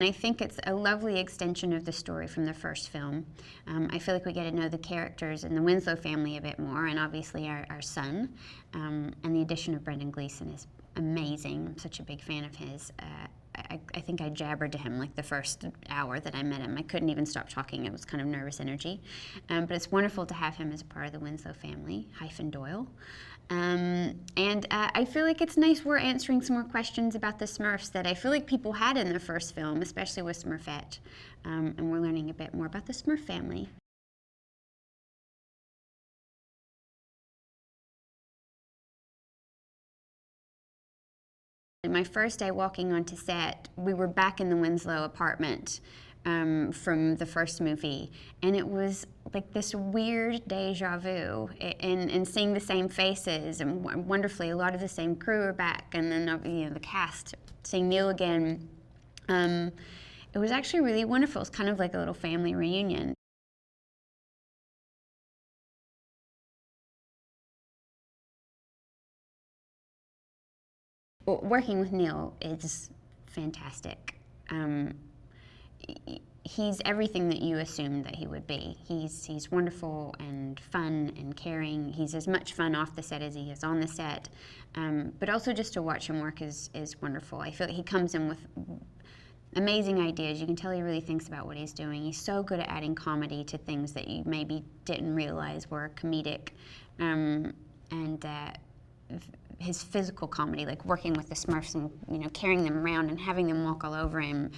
I think it's a lovely extension of the story from the first film. I feel like we get to know the characters in the Winslow family a bit more, and obviously our son. And the addition of Brendan Gleeson is amazing. I'm such a big fan of his. I think I jabbered to him like the first hour that I met him. I couldn't even stop talking. It was kind of nervous energy. But it's wonderful to have him as a part of the Winslow family, -Doyle. And I feel like it's nice we're answering some more questions about the Smurfs that I feel like people had in the first film, especially with Smurfette. And we're learning a bit more about the Smurf family. My first day walking onto set, we were back in the Winslow apartment from the first movie, and it was like this weird deja vu, and seeing the same faces, and wonderfully a lot of the same crew are back, and then the cast, seeing Neil again. It was actually really wonderful. It's kind of like a little family reunion. Working with Neil is fantastic. He's everything that you assumed that he would be. He's wonderful and fun and caring. He's as much fun off the set as he is on the set. But also just to watch him work is wonderful. I feel like he comes in with amazing ideas. You can tell he really thinks about what he's doing. He's so good at adding comedy to things that you maybe didn't realize were comedic. And his physical comedy, like working with the Smurfs and carrying them around and having them walk all over him.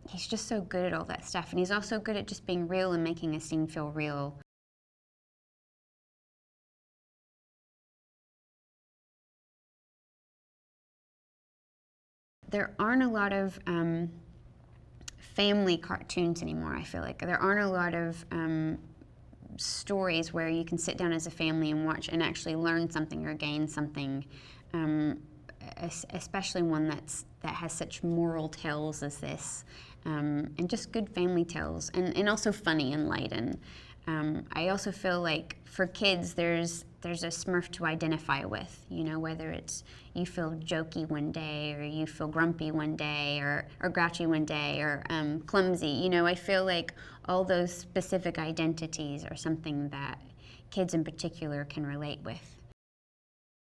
He's just so good at all that stuff, and he's also good at just being real and making a scene feel real. There aren't a lot of family cartoons anymore, I feel like. There aren't a lot of stories where you can sit down as a family and watch and actually learn something or gain something, especially one that has such moral tales as this, and just good family tales, and also funny and light. And I also feel like for kids there's a Smurf to identify with, whether it's you feel jokey one day, or you feel grumpy one day, or grouchy one day, or clumsy. I feel like all those specific identities are something that kids in particular can relate with.